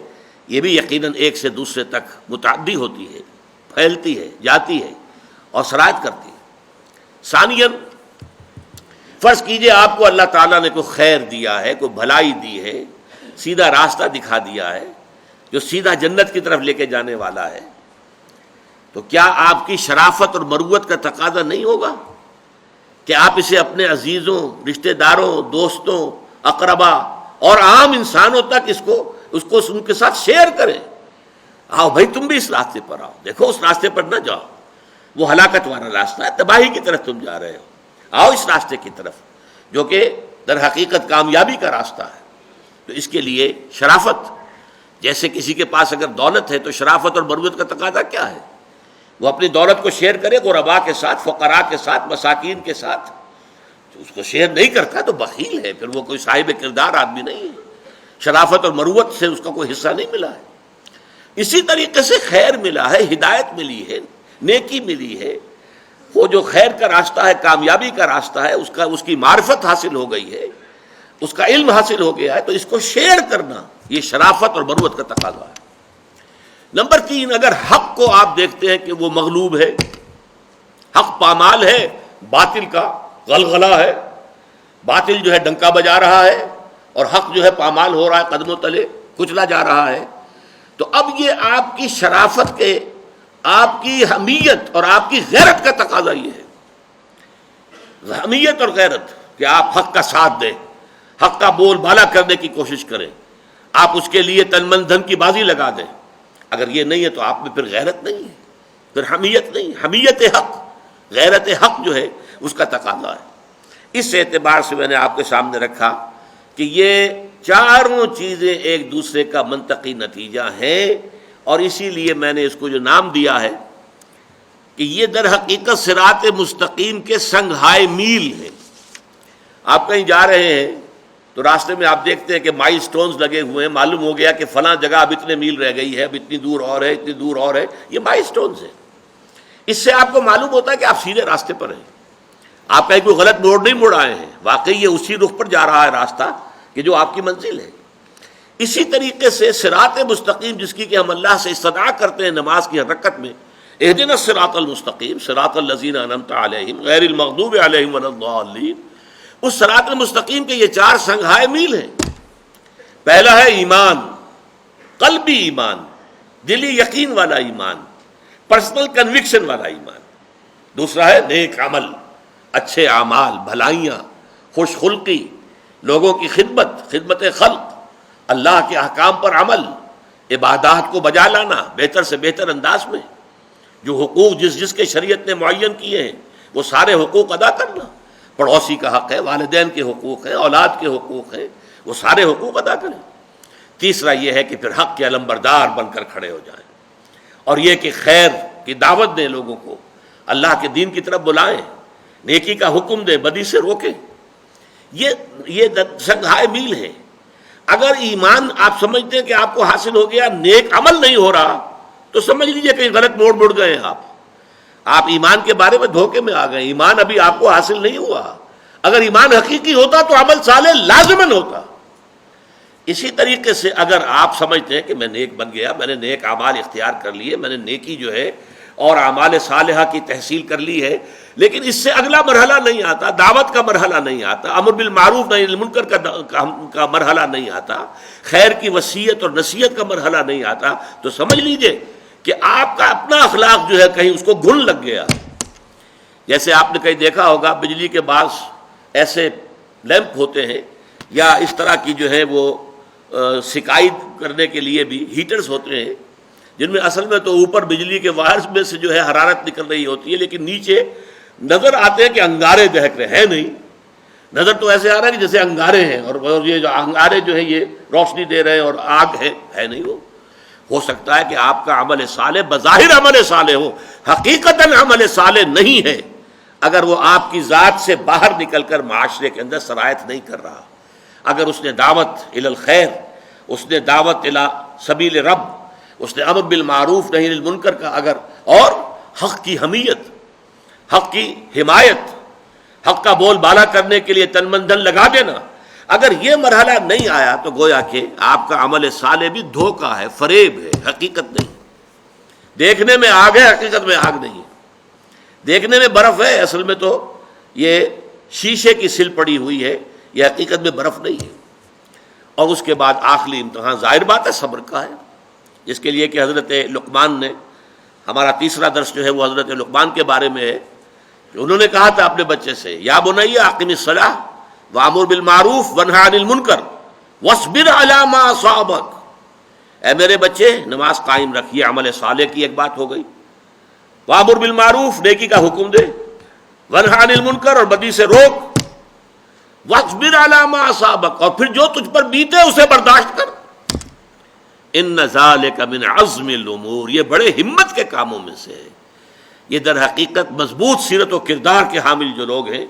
یہ بھی یقیناً ایک سے دوسرے تک متعدی ہوتی ہے، پھیلتی ہے، جاتی ہے اور سرایت کرتی ہے۔ ثانیاً فرض کیجئے آپ کو اللہ تعالیٰ نے کوئی خیر دیا ہے، کوئی بھلائی دی ہے، سیدھا راستہ دکھا دیا ہے جو سیدھا جنت کی طرف لے کے جانے والا ہے، تو کیا آپ کی شرافت اور مروت کا تقاضا نہیں ہوگا کہ آپ اسے اپنے عزیزوں، رشتہ داروں، دوستوں، اقربا اور عام انسانوں تک اس کو ان کے ساتھ شیئر کریں؟ آؤ بھائی تم بھی اس راستے پر آؤ، دیکھو اس راستے پر نہ جاؤ، وہ ہلاکت والا راستہ ہے، تباہی کی طرف تم جا رہے ہو، آؤ اس راستے کی طرف جو کہ در حقیقت کامیابی کا راستہ ہے۔ تو اس کے لیے شرافت، جیسے کسی کے پاس اگر دولت ہے تو شرافت اور مروت کا تقاضا کیا ہے؟ وہ اپنی دولت کو شیئر کرے غرباء کے ساتھ، فقراء کے ساتھ، مساکین کے ساتھ۔ جو اس کو شیئر نہیں کرتا تو بخیل ہے، پھر وہ کوئی صاحب کردار آدمی نہیں ہے، شرافت اور مروت سے اس کا کوئی حصہ نہیں ملا ہے۔ اسی طریقے سے خیر ملا ہے، ہدایت ملی ہے، نیکی ملی ہے، وہ جو خیر کا راستہ ہے، کامیابی کا راستہ ہے، اس کی معرفت حاصل ہو گئی ہے، اس کا علم حاصل ہو گیا ہے، تو اس کو شیئر کرنا یہ شرافت اور مروت کا تقاضا ہے۔ نمبر 3، اگر حق کو آپ دیکھتے ہیں کہ وہ مغلوب ہے، حق پامال ہے، باطل کا غلغلہ ہے، باطل جو ہے ڈنکا بجا رہا ہے اور حق جو ہے پامال ہو رہا ہے، قدموں تلے کچلا جا رہا ہے، تو اب یہ آپ کی شرافت کے، آپ کی حمیت اور آپ کی غیرت کا تقاضا یہ ہے، حمیت اور غیرت، کہ آپ حق کا ساتھ دیں، حق کا بول بالا کرنے کی کوشش کریں، آپ اس کے لیے تن من دھن کی بازی لگا دیں۔ اگر یہ نہیں ہے تو آپ میں پھر غیرت نہیں ہے، پھر حمیت نہیں، حمیت حق، غیرت حق جو ہے اس کا تقاضا ہے۔ اس اعتبار سے میں نے آپ کے سامنے رکھا کہ یہ چاروں چیزیں ایک دوسرے کا منطقی نتیجہ ہیں، اور اسی لیے میں نے اس کو جو نام دیا ہے کہ یہ در حقیقت صراط مستقیم کے سنگھائے میل ہیں۔ آپ کہیں جا رہے ہیں تو راستے میں آپ دیکھتے ہیں کہ مائل سٹونز لگے ہوئے ہیں، معلوم ہو گیا کہ فلاں جگہ اب اتنے میل رہ گئی ہے، اب اتنی دور اور ہے، اتنی دور اور ہے، یہ مائل سٹونز ہیں۔ اس سے آپ کو معلوم ہوتا ہے کہ آپ سیدھے راستے پر ہیں، آپ کہیں کوئی غلط موڑ نہیں مڑ آئے ہیں، واقعی یہ اسی رخ پر جا رہا ہے راستہ کہ جو آپ کی منزل ہے۔ اسی طریقے سے صراط مستقیم جس کی کہ ہم اللہ سے استدعا کرتے ہیں نماز کی ہر رکعت میں، اہدنا الصراط المستقیم صراط الذین انعمت علیہم غیر المغضوب علیہم ولا الضالین، اس صراط المستقیم کے یہ 4 سنگھائے میل ہیں۔ پہلا ہے ایمان، قلبی ایمان، دلی یقین والا ایمان، پرسنل کنوکشن والا ایمان۔ دوسرا ہے نیک عمل، اچھے اعمال، بھلائیاں، خوش خلقی، لوگوں کی خدمت خلق، اللہ کے احکام پر عمل، عبادات کو بجا لانا بہتر سے بہتر انداز میں، جو حقوق جس کے شریعت نے معین کیے ہیں وہ سارے حقوق ادا کرنا، پڑوسی کا حق ہے، والدین کے حقوق ہیں، اولاد کے حقوق ہیں، وہ سارے حقوق ادا کریں۔ تیسرا یہ ہے کہ پھر حق کے علمبردار بن کر کھڑے ہو جائیں، اور یہ کہ خیر کی دعوت دیں، لوگوں کو اللہ کے دین کی طرف بلائیں، نیکی کا حکم دیں، بدی سے روکیں۔ یہ سنگھائے میل ہے۔ اگر ایمان آپ سمجھتے ہیں کہ آپ کو حاصل ہو گیا، نیک عمل نہیں ہو رہا، تو سمجھ لیجئے کہ غلط موڑ مڑ گئے ہیں آپ ایمان کے بارے میں دھوکے میں آ گئے، ایمان ابھی آپ کو حاصل نہیں ہوا۔ اگر ایمان حقیقی ہوتا تو عمل صالح لازماً ہوتا۔ اسی طریقے سے اگر آپ سمجھتے ہیں کہ میں نیک بن گیا، میں نے نیک اعمال اختیار کر لیے، میں نے نیکی جو ہے اور اعمال صالحہ کی تحصیل کر لی ہے، لیکن اس سے اگلا مرحلہ نہیں آتا، دعوت کا مرحلہ نہیں آتا، امر بالمعروف نہی عن المنکر کا مرحلہ نہیں آتا، خیر کی وصیت اور نصیحت کا مرحلہ نہیں آتا، تو سمجھ لیجئے کہ آپ کا اپنا اخلاق جو ہے کہیں اس کو گھن لگ گیا۔ جیسے آپ نے کہیں دیکھا ہوگا بجلی کے بعض ایسے لیمپ ہوتے ہیں یا اس طرح کی جو ہے وہ سکائی کرنے کے لیے بھی ہیٹرز ہوتے ہیں، جن میں اصل میں تو اوپر بجلی کے وائرز میں سے جو ہے حرارت نکل رہی ہوتی ہے، لیکن نیچے نظر آتے ہیں کہ انگارے دہک رہے ہیں، نہیں، نظر تو ایسے آ رہا ہے کہ جیسے انگارے ہیں، اور یہ جو انگارے جو ہیں یہ روشنی دے رہے ہیں اور آگ ہے نہیں وہ۔ ہو سکتا ہے کہ آپ کا عمل صالح بظاہر عمل صالح ہو، حقیقتاً عمل صالح نہیں ہے، اگر وہ آپ کی ذات سے باہر نکل کر معاشرے کے اندر سرایت نہیں کر رہا۔ اگر اس نے دعوت الی الخیر، اس نے دعوت الی سبیل رب، اس نے امر بالمعروف نہی عن المنکر کا اگر، اور حق کی حمیت، حق کی حمایت، حق کا بول بالا کرنے کے لیے تن من دھن لگا دینا، اگر یہ مرحلہ نہیں آیا تو گویا کہ آپ کا عمل صالح بھی دھوکہ ہے، فریب ہے، حقیقت نہیں۔ دیکھنے میں آگ ہے، حقیقت میں آگ نہیں ہے۔ دیکھنے میں برف ہے، اصل میں تو یہ شیشے کی سل پڑی ہوئی ہے، یہ حقیقت میں برف نہیں ہے۔ اور اس کے بعد آخری امتحان ظاہر بات ہے صبر کا ہے، جس کے لیے کہ حضرت لقمان نے، ہمارا تیسرا درس جو ہے وہ حضرت لقمان کے بارے میں ہے، کہ انہوں نے کہا تھا اپنے بچے سے، یا بنی اقم الصلاۃ وامر بالمعروف وانہی عن المنکر واصبر علی ما اصابک، اے میرے بچے نماز قائم رکھیے، عمل صالح کی ایک بات ہو گئی، وامر بالمعروف نیکی کا حکم دے، وانہی عن المنکر اور بدی سے روک، واصبر علی ما اصابک اور پھر جو تجھ پر بیتے اسے برداشت کر، ان ذالک من عزم الامور، یہ بڑے ہمت کے کاموں میں سے ہے۔ یہ در حقیقت مضبوط سیرت و کردار کے حامل جو لوگ ہیں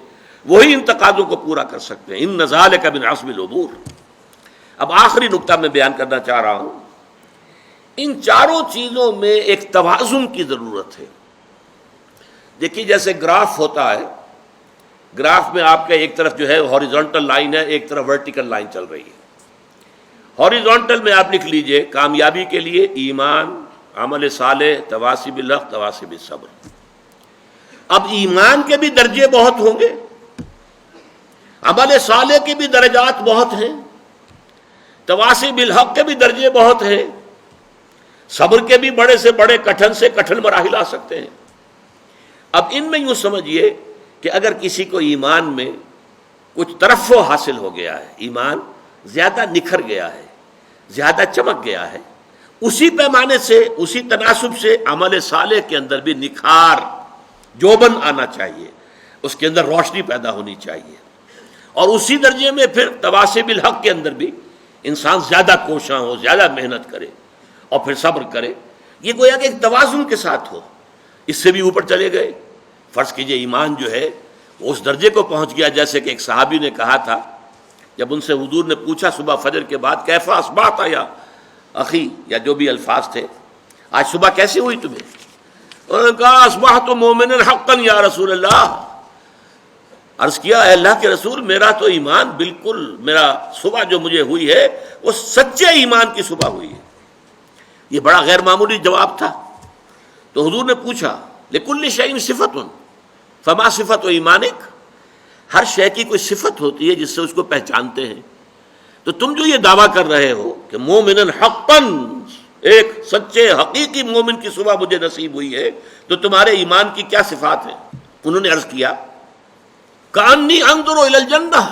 وہی ان تقاضوں کو پورا کر سکتے ہیں، ان ذالک من عزم الامور۔ اب آخری نقطہ میں بیان کرنا چاہ رہا ہوں، ان چاروں چیزوں میں ایک توازن کی ضرورت ہے۔ دیکھیے جیسے گراف ہوتا ہے، گراف میں آپ کا ایک طرف جو ہے ہاریزونٹل لائن ہے، ایک طرف ورٹیکل لائن چل رہی ہے۔ ہاریزونٹل میں آپ لکھ لیجئے کامیابی کے لیے ایمان، عمل صالح، تواصی بالحق، تواصی بالصبر۔ اب ایمان کے بھی درجے بہت ہوں گے، عمل صالح کے بھی درجات بہت ہیں، تواصی بالحق کے بھی درجے بہت ہیں، صبر کے بھی بڑے سے بڑے کٹھن سے کٹھن مراحل آ سکتے ہیں۔ اب ان میں یوں سمجھیے کہ اگر کسی کو ایمان میں کچھ ترفع حاصل ہو گیا ہے، ایمان زیادہ نکھر گیا ہے، زیادہ چمک گیا ہے، اسی پیمانے سے، اسی تناسب سے عمل صالح کے اندر بھی نکھار، جوبن آنا چاہیے، اس کے اندر روشنی پیدا ہونی چاہیے، اور اسی درجے میں پھر تواصی بالحق کے اندر بھی انسان زیادہ کوشاں ہو، زیادہ محنت کرے اور پھر صبر کرے۔ یہ گویا کہ ایک توازن کے ساتھ ہو۔ اس سے بھی اوپر چلے گئے، فرض کیجئے ایمان جو ہے وہ اس درجے کو پہنچ گیا، جیسے کہ ایک صحابی نے کہا تھا جب ان سے حضور نے پوچھا صبح فجر کے بعد، کیف اصبحت یا اخی، یا جو بھی الفاظ تھے، آج صبح کیسی ہوئی تمہیں؟ انہوں نے کہا اصبحت مومنا حقا یا رسول اللہ، عرض کیا اے اللہ کے رسول میرا تو ایمان بالکل، میرا صبح جو مجھے ہوئی ہے وہ سچے ایمان کی صبح ہوئی ہے۔ یہ بڑا غیر معمولی جواب تھا۔ تو حضور نے پوچھا لکل شیء صفۃ فما صفۃ ایمانک، ہر شے کی کوئی صفت ہوتی ہے جس سے اس کو پہچانتے ہیں، تو تم جو یہ دعویٰ کر رہے ہو کہ مومن حقا، ایک سچے حقیقی مومن کی صبح مجھے نصیب ہوئی ہے، تو تمہارے ایمان کی کیا صفات ہیں؟ انہوں نے عرض کیا کأنی انظر الی الجنہ،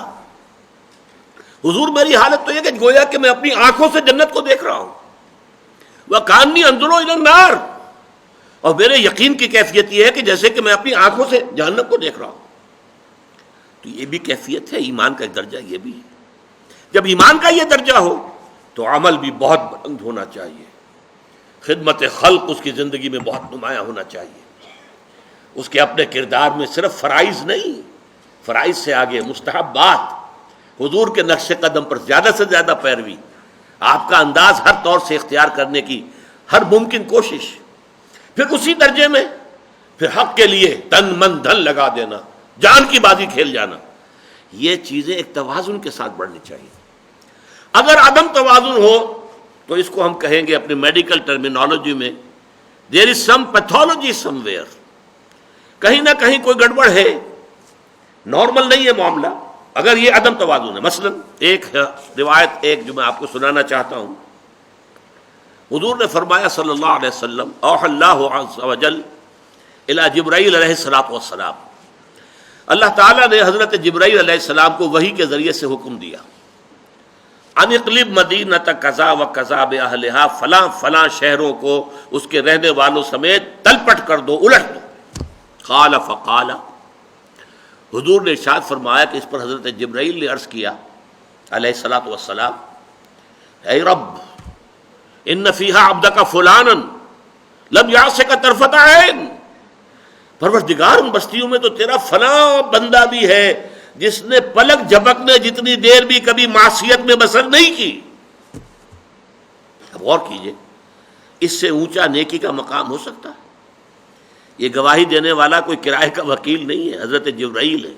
حضور میری حالت تو یہ کہ گویا کہ میں اپنی آنکھوں سے جنت کو دیکھ رہا ہوں، وکأنی انظر الی النار، اور میرے یقین کی کیفیت یہ ہے کہ جیسے کہ میں اپنی آنکھوں سے جہنم کو دیکھ رہا ہوں۔ تو یہ بھی کیفیت ہے، ایمان کا ایک درجہ یہ بھی ہے۔ جب ایمان کا یہ درجہ ہو تو عمل بھی بہت بلند ہونا چاہیے، خدمت خلق اس کی زندگی میں بہت نمایاں ہونا چاہیے، اس کے اپنے کردار میں صرف فرائض نہیں، فرائض سے آگے مستحبات، حضور کے نقش قدم پر زیادہ سے زیادہ پیروی، آپ کا انداز ہر طور سے اختیار کرنے کی ہر ممکن کوشش، پھر اسی درجے میں پھر حق کے لیے تن من دھن لگا دینا، جان کی بازی کھیل جانا، یہ چیزیں ایک توازن کے ساتھ بڑھنی چاہیے۔ اگر عدم توازن ہو تو اس کو ہم کہیں گے اپنے میڈیکل ٹرمینالوجی میں دیر از سم پیتھولوجی سم ویئر، کہیں نہ کہیں کوئی گڑبڑ ہے، نارمل نہیں ہے معاملہ اگر یہ عدم توازن ہے۔ مثلا ایک روایت جو میں آپ کو سنانا چاہتا ہوں، حضور نے فرمایا صلی اللہ علیہ وسلم، اوحى اللہ عز وجل الی جبرائیل علیہ الصلوۃ والسلام، اللہ تعالیٰ نے حضرت جبرائیل علیہ السلام کو وحی کے ذریعے سے حکم دیا، ان اقلب مدینۃ کذا و کذا باہلھا، فلاں فلاں شہروں کو اس کے رہنے والوں سمیت تلپٹ کر دو، الٹ دو۔ قال فقال، حضور نے ارشاد فرمایا کہ اس پر حضرت جبرائیل نے عرض کیا علیہ الصلوۃ والسلام، اے رب ان فیہا عبدک فلانا لم یعصک طرفۃ عین، پروردگار ان بستیوں میں تو تیرا فلاں بندہ بھی ہے جس نے پلک جھپکنے جتنی دیر بھی کبھی معصیت میں بسر نہیں کی۔ اب غور کیجئے، اس سے اونچا نیکی کا مقام ہو سکتا ہے؟ یہ گواہی دینے والا کوئی کرائے کا وکیل نہیں ہے، حضرت جبرائیل ہے،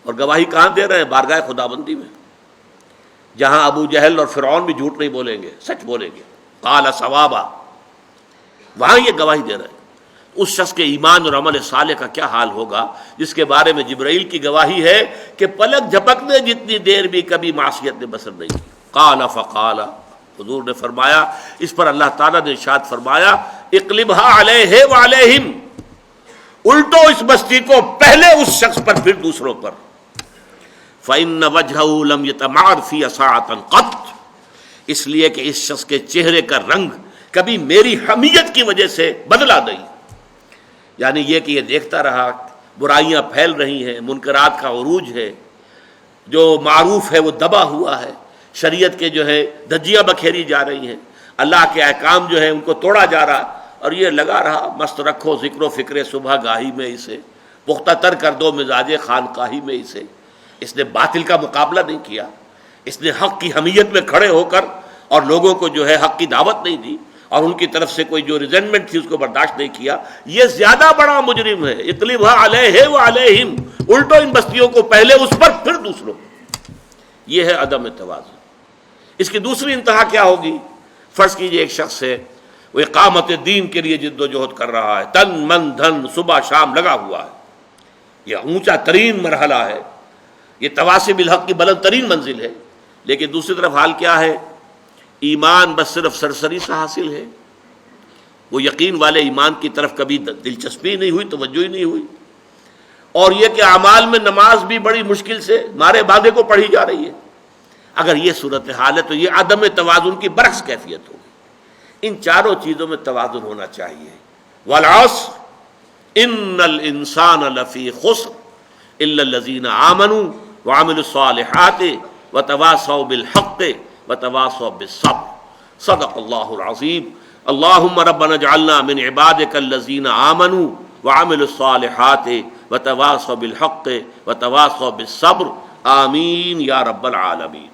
اور گواہی کہاں دے رہے ہیں؟ بارگاہ خداوندی میں، جہاں ابو جہل اور فرعون بھی جھوٹ نہیں بولیں گے، سچ بولیں گے، قال صوابا، وہاں یہ گواہی دے رہے ہیں۔ اس شخص کے ایمان اور عمل صالح کا کیا حال ہوگا جس کے بارے میں جبرائیل کی گواہی ہے کہ پلک جھپکنے جتنی دیر بھی کبھی معصیت نے بسر نہیں کی۔ قال فقال، حضور نے فرمایا، اس پر اللہ تعالیٰ نے ارشاد فرمایا، اقلبها علیہ وعلیہم، الٹو اس بستی کو، پہلے اس شخص پر پھر دوسروں پر۔ فإن وجهه لم يتمعر في ساعة قط، اس لیے کہ اس شخص کے چہرے کا رنگ کبھی میری حمیت کی وجہ سے بدلا نہیں، یعنی یہ کہ یہ دیکھتا رہا برائیاں پھیل رہی ہیں، منکرات کا عروج ہے، جو معروف ہے وہ دبا ہوا ہے، شریعت کے جو ہے دھجیاں بکھیری جا رہی ہیں، اللہ کے احکام جو ہیں ان کو توڑا جا رہا، اور یہ لگا رہا مست رکھو ذکر و فکر صبح گاہی میں اسے، پختہ تر کر دو مزاج خانقاہی میں اسے۔ اس نے باطل کا مقابلہ نہیں کیا، اس نے حق کی حمیت میں کھڑے ہو کر اور لوگوں کو جو ہے حق کی دعوت نہیں دی، اور ان کی طرف سے کوئی جو ریزنمنٹ تھی اس کو برداشت نہیں کیا، یہ زیادہ بڑا مجرم ہے۔ اقلبها علیہ وعلیہم، الٹو ان بستیوں کو، پہلے اس پر پھر دوسروں پر۔ یہ ہے عدم توازن۔ اس کی دوسری انتہا کیا ہوگی؟ فرض کیجئے ایک شخص ہے، وہ اقامت دین کے لیے جد و جہد کر رہا ہے، تن من دھن صبح شام لگا ہوا ہے، یہ اونچا ترین مرحلہ ہے، یہ تواصی بالحق کی بلند ترین منزل ہے، لیکن دوسری طرف حال کیا ہے؟ ایمان بس صرف سرسری سے حاصل ہے، وہ یقین والے ایمان کی طرف کبھی دلچسپی نہیں ہوئی، توجہ ہی نہیں ہوئی، اور یہ کہ اعمال میں نماز بھی بڑی مشکل سے مارے بھاگے کو پڑھی جا رہی ہے۔ اگر یہ صورتحال ہے تو یہ عدم توازن کی برعکس کیفیت ہوگی۔ ان چاروں چیزوں میں توازن ہونا چاہیے۔ والعصر ان الانسان لفی خسر الا الذین آمنوا وعملوا الصالحات وتواصوا بالحق وتواصوا بالصبر، صدق اللہ العظیم۔ اللہم ربنا اجعلنا من عبادک الذین آمنوا وعملوا الصالحات وتواصوا بالحق وتواصوا بالصبر، آمین یا رب العالمین۔